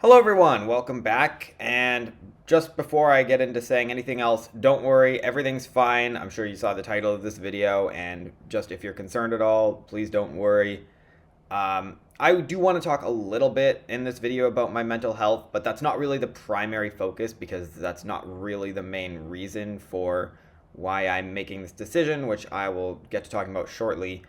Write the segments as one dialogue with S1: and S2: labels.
S1: Hello everyone, welcome back. And just before I get into saying anything else, don't worry, everything's fine. I'm sure you saw the title of this video, and just if you're concerned at all, please don't worry. I do want to talk a little bit in this video about my mental health, but that's not really the primary focus because that's not really the main reason for why I'm making this decision, which I will get to talking about shortly.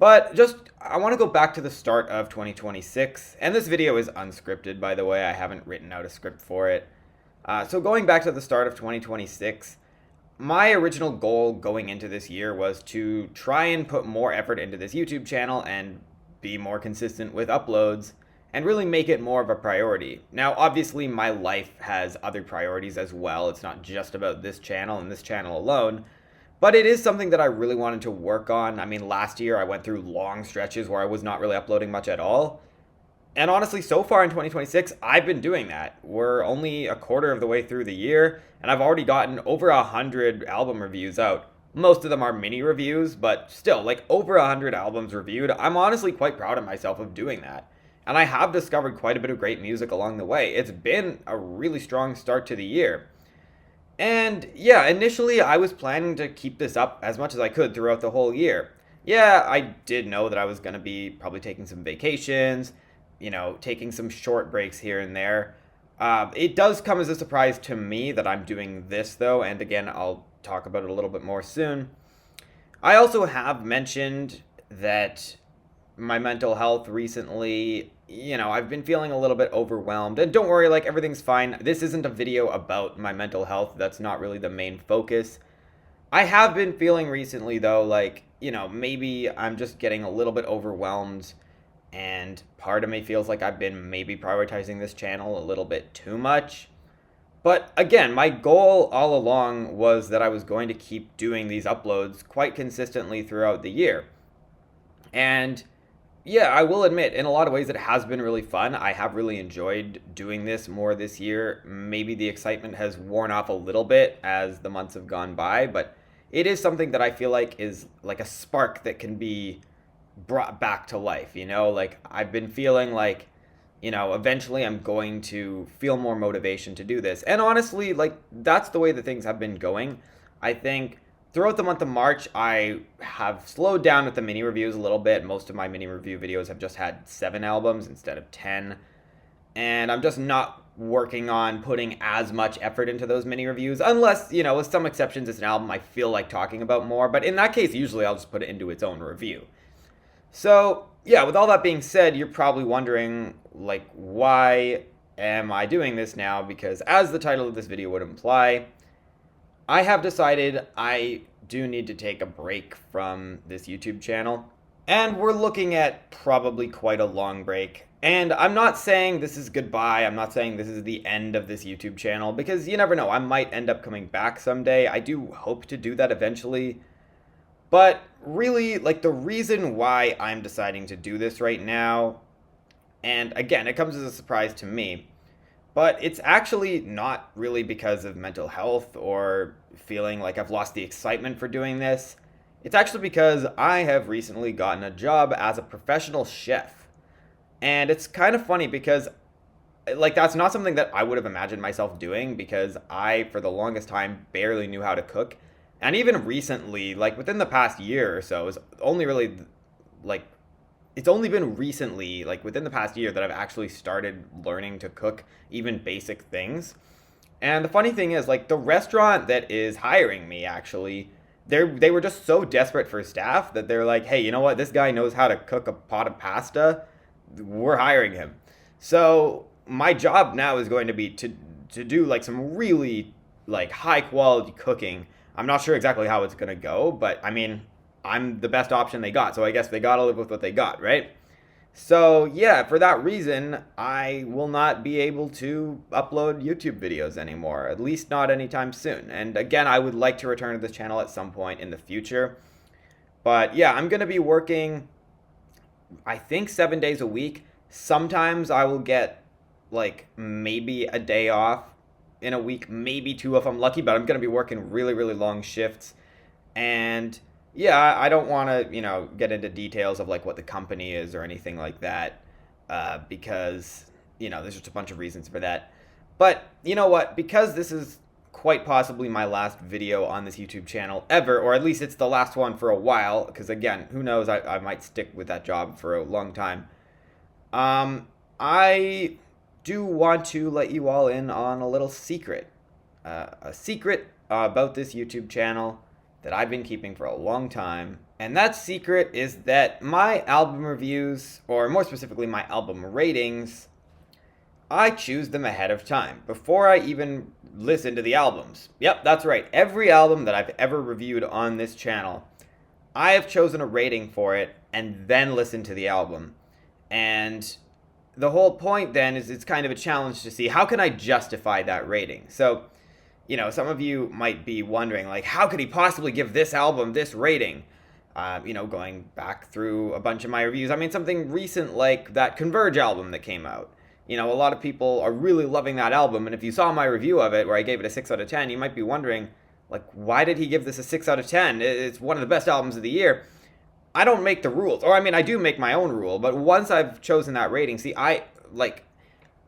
S1: But just, I want to go back to the start of 2026, and this video is unscripted, by the way. I haven't written out a script for it. So going back to the start of 2026, my original goal going into this year was to try and put more effort into this YouTube channel and be more consistent with uploads and really make it more of a priority. Now, obviously, my life has other priorities as well. It's not just about this channel and this channel alone. But it is something that I really wanted to work on. I mean, last year I went through long stretches where I was not really uploading much at all. And honestly, so far in 2026, I've been doing that. We're only a quarter of the way through the year, and I've already gotten over 100 album reviews out. Most of them are mini reviews, but still, like over 100 albums reviewed. I'm honestly quite proud of myself of doing that. And I have discovered quite a bit of great music along the way. It's been a really strong start to the year. And yeah, initially I was planning to keep this up as much as I could throughout the whole year. Yeah, I did know that I was going to be probably taking some vacations, taking some short breaks here and there. It does come as a surprise to me that I'm doing this though, and again, I'll talk about it a little bit more soon. I also have mentioned that my mental health recently, I've been feeling a little bit overwhelmed. And don't worry, like everything's fine. This isn't a video about my mental health. That's not really the main focus. I have been feeling recently though, like, maybe I'm just getting a little bit overwhelmed and part of me feels like I've been maybe prioritizing this channel a little bit too much. But again, my goal all along was that I was going to keep doing these uploads quite consistently throughout the year. And yeah, I will admit, in a lot of ways, it has been really fun. I have really enjoyed doing this more this year. Maybe the excitement has worn off a little bit as the months have gone by, but it is something that I feel like is like a spark that can be brought back to life, Like, I've been feeling like, eventually I'm going to feel more motivation to do this. And honestly, like, that's the way that things have been going. I think throughout the month of March, I have slowed down with the mini reviews a little bit. Most of my mini review videos have just had 7 albums instead of 10. And I'm just not working on putting as much effort into those mini reviews, unless, with some exceptions, it's an album I feel like talking about more. But in that case, usually I'll just put it into its own review. So, yeah, with all that being said, you're probably wondering, like, why am I doing this now? Because as the title of this video would imply, I have decided I do need to take a break from this YouTube channel. And we're looking at probably quite a long break. And I'm not saying this is goodbye. I'm not saying this is the end of this YouTube channel, because you never know. I might end up coming back someday. I do hope to do that eventually. But really, like, the reason why I'm deciding to do this right now, and again, it comes as a surprise to me, but it's actually not really because of mental health or feeling like I've lost the excitement for doing this. It's actually because I have recently gotten a job as a professional chef. And it's kind of funny because, like, that's not something that I would have imagined myself doing, because I, for the longest time, barely knew how to cook. And even recently, like within the past year or so, it's only really, like, it's only been recently, like within the past year, that I've actually started learning to cook even basic things. And the funny thing is, like, the restaurant that is hiring me, actually, they were just so desperate for staff that they're like, hey, you know what? This guy knows how to cook a pot of pasta. We're hiring him. So my job now is going to be to do like some really like high quality cooking. I'm not sure exactly how it's going to go, but I mean, I'm the best option they got, so I guess they got to live with what they got, right? So yeah, for that reason, I will not be able to upload YouTube videos anymore, at least not anytime soon. And again, I would like to return to this channel at some point in the future. But yeah, I'm going to be working, I think, 7 days a week. Sometimes I will get like maybe a day off in a week, maybe 2 if I'm lucky, but I'm going to be working really, really long shifts. And yeah, I don't want to, get into details of like what the company is or anything like that, because there's just a bunch of reasons for that. But you know what? Because this is quite possibly my last video on this YouTube channel ever, or at least it's the last one for a while, because again, who knows, I might stick with that job for a long time. I do want to let you all in on a little secret. A secret about this YouTube channel that I've been keeping for a long time. And that secret is that my album reviews, or more specifically my album ratings, I choose them ahead of time, before I even listen to the albums. Yep, that's right. Every album that I've ever reviewed on this channel, I have chosen a rating for it and then listened to the album. And the whole point then is it's kind of a challenge to see how can I justify that rating. So, some of you might be wondering, like, how could he possibly give this album this rating? Going back through a bunch of my reviews. I mean, something recent like that Converge album that came out. A lot of people are really loving that album, and if you saw my review of it where I gave it a 6 out of 10, you might be wondering, like, why did he give this a 6 out of 10? It's one of the best albums of the year. I don't make the rules. Or, I mean, I do make my own rule, but once I've chosen that rating, see, I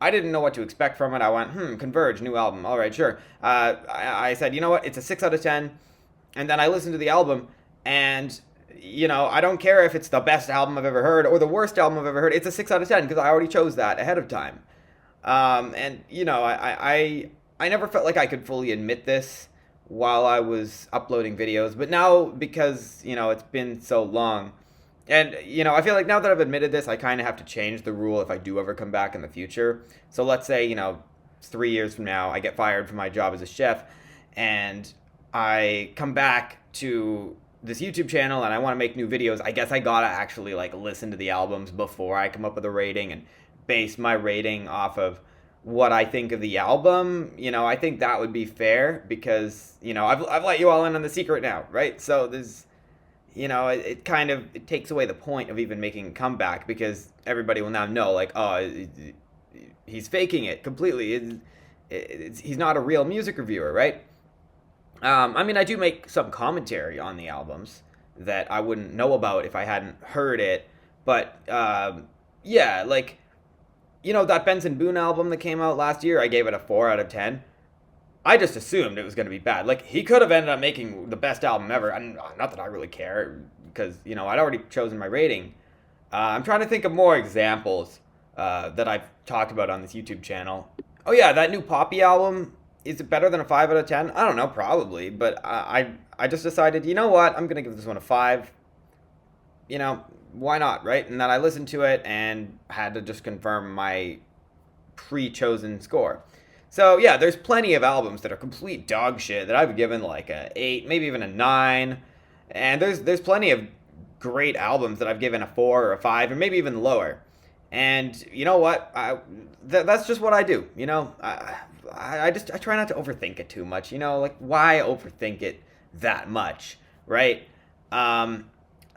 S1: didn't know what to expect from it. I went, Converge, new album. All right, sure. I said, you know what? It's a 6 out of 10. And then I listened to the album, and I don't care if it's the best album I've ever heard or the worst album I've ever heard. It's a 6 out of 10 because I already chose that ahead of time. I never felt like I could fully admit this while I was uploading videos. But now, because, it's been so long, and, I feel like now that I've admitted this, I kind of have to change the rule if I do ever come back in the future. So let's say, 3 years from now, I get fired from my job as a chef, and I come back to this YouTube channel and I want to make new videos. I guess I gotta actually listen to the albums before I come up with a rating and base my rating off of what I think of the album. I think that would be fair because, I've let you all in on the secret now, right? So there's, it takes away the point of even making a comeback because everybody will now know, he's faking it completely. He's not a real music reviewer, right? I mean, I do make some commentary on the albums that I wouldn't know about if I hadn't heard it. But, yeah, that Benson Boone album that came out last year, I gave it a 4 out of 10. I just assumed it was going to be bad. He could have ended up making the best album ever. And not that I really care, because, I'd already chosen my rating. I'm trying to think of more examples that I've talked about on this YouTube channel. Oh, yeah, that new Poppy album. Is it better than a 5 out of 10? I don't know, probably. But I just decided, you know what? I'm going to give this one a 5. Why not, right? And then I listened to it and had to just confirm my pre-chosen score. So, yeah, there's plenty of albums that are complete dog shit that I've given a 8, maybe even a 9. And there's plenty of great albums that I've given a 4 or a 5 or maybe even lower. And you know what? That's just what I do. I try not to overthink it too much. Why overthink it that much, right?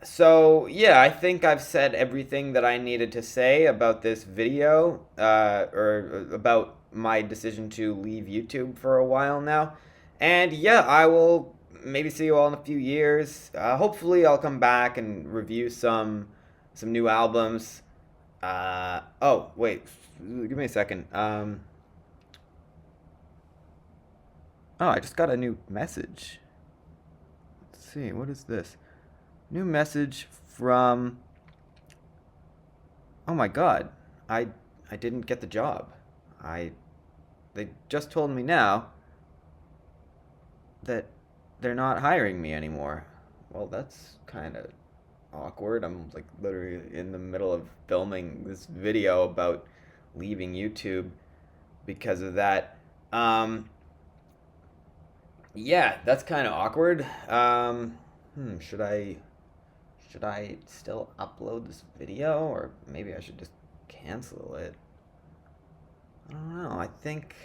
S1: So yeah, I think I've said everything that I needed to say about this video, or about my decision to leave YouTube for a while now. And yeah, I will maybe see you all in a few years. Hopefully I'll come back and review some new albums. Oh, wait, give me a second. Oh, I just got a new message. Let's see, what is this? New message from... Oh my god, I didn't get the job. They just told me now that they're not hiring me anymore. Well, that's kind of awkward. I'm literally in the middle of filming this video about leaving YouTube because of that. Yeah, that's kind of awkward. Should I still upload this video, or maybe I should just cancel it? I don't know. I think,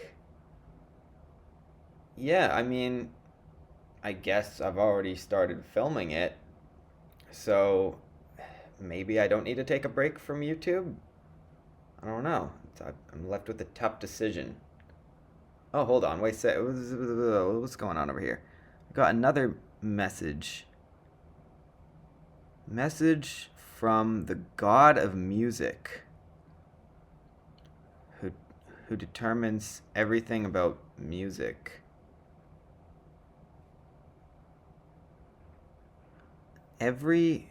S1: yeah, I mean, I guess I've already started filming it, so maybe I don't need to take a break from YouTube? I don't know. I'm left with a tough decision. Oh, hold on. Wait, what's going on over here? I got another message. Message from the God of Music. who determines everything about music. Hi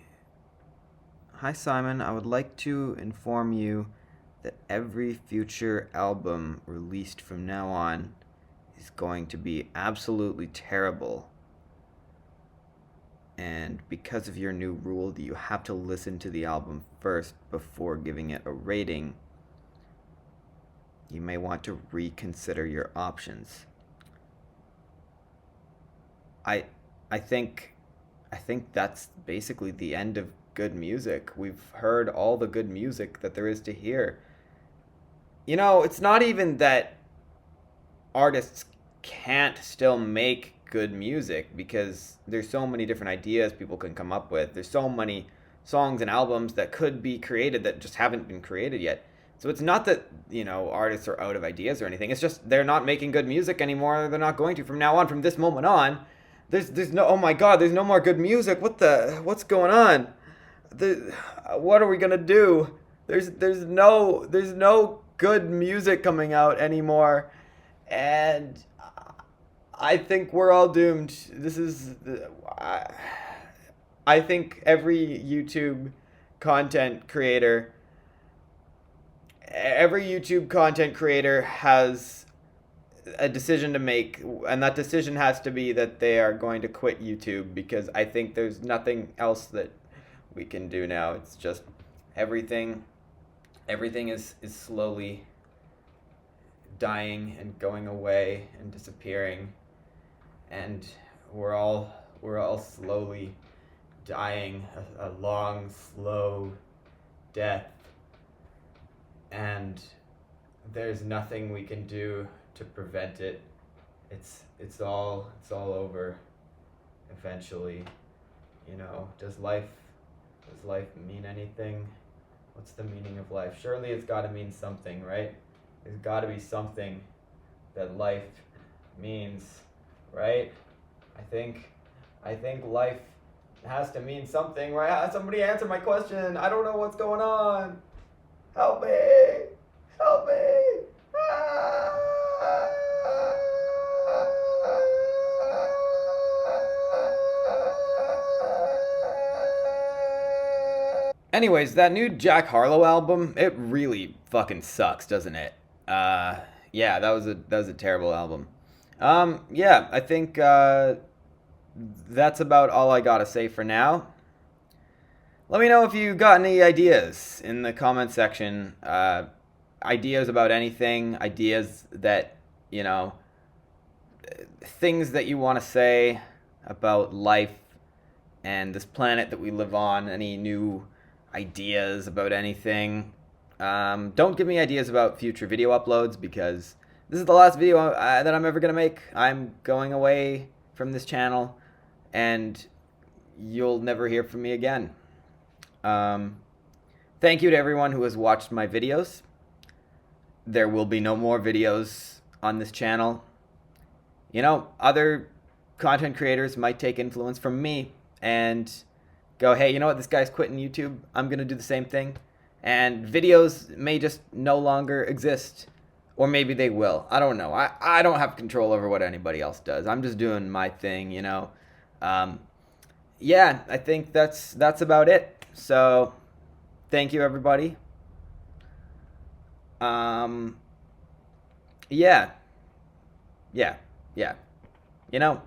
S1: Simon, I would like to inform you that every future album released from now on is going to be absolutely terrible. And because of your new rule that you have to listen to the album first before giving it a rating, you may want to reconsider your options. I I think that's basically the end of good music. We've heard all the good music that there is to hear. You know, it's not even that artists can't still make good music, because there's so many different ideas people can come up with. There's so many songs and albums that could be created that just haven't been created yet. So it's not that, artists are out of ideas or anything. It's just they're not making good music anymore. They're not going to from now on, from this moment on. There's no, oh my god, there's no more good music. What's going on? What are we going to do? There's no good music coming out anymore. And I think we're all doomed. I think content creator, every YouTube content creator has a decision to make, and that decision has to be that they are going to quit YouTube, because I think there's nothing else that we can do now. It's just everything is slowly dying and going away and disappearing, and we're all slowly dying a long, slow death, and there's nothing we can do to prevent it. It's all over eventually. Does life mean anything? What's the meaning of life? Surely it's got to mean something, right? There's got to be something that life means, right? I think life has to mean something, right? Somebody answer my question. I don't know what's going on. Help me! Help me! Ah! Anyways, that new Jack Harlow album, it really fucking sucks, doesn't it? Yeah, that was a terrible album. Yeah, I think that's about all I gotta say for now. Let me know if you got any ideas in the comment section. Ideas about anything, ideas that, things that you want to say about life and this planet that we live on, any new ideas about anything. Don't give me ideas about future video uploads, because this is the last video that I'm ever going to make. I'm going away from this channel, and you'll never hear from me again. Thank you to everyone who has watched my videos. There will be no more videos on this channel. Other content creators might take influence from me and go, hey, you know what, this guy's quitting YouTube, I'm going to do the same thing. And videos may just no longer exist. Or maybe they will. I don't know. I don't have control over what anybody else does. I'm just doing my thing, Yeah, I think that's about it. So, thank you, everybody. Yeah. Yeah. You know,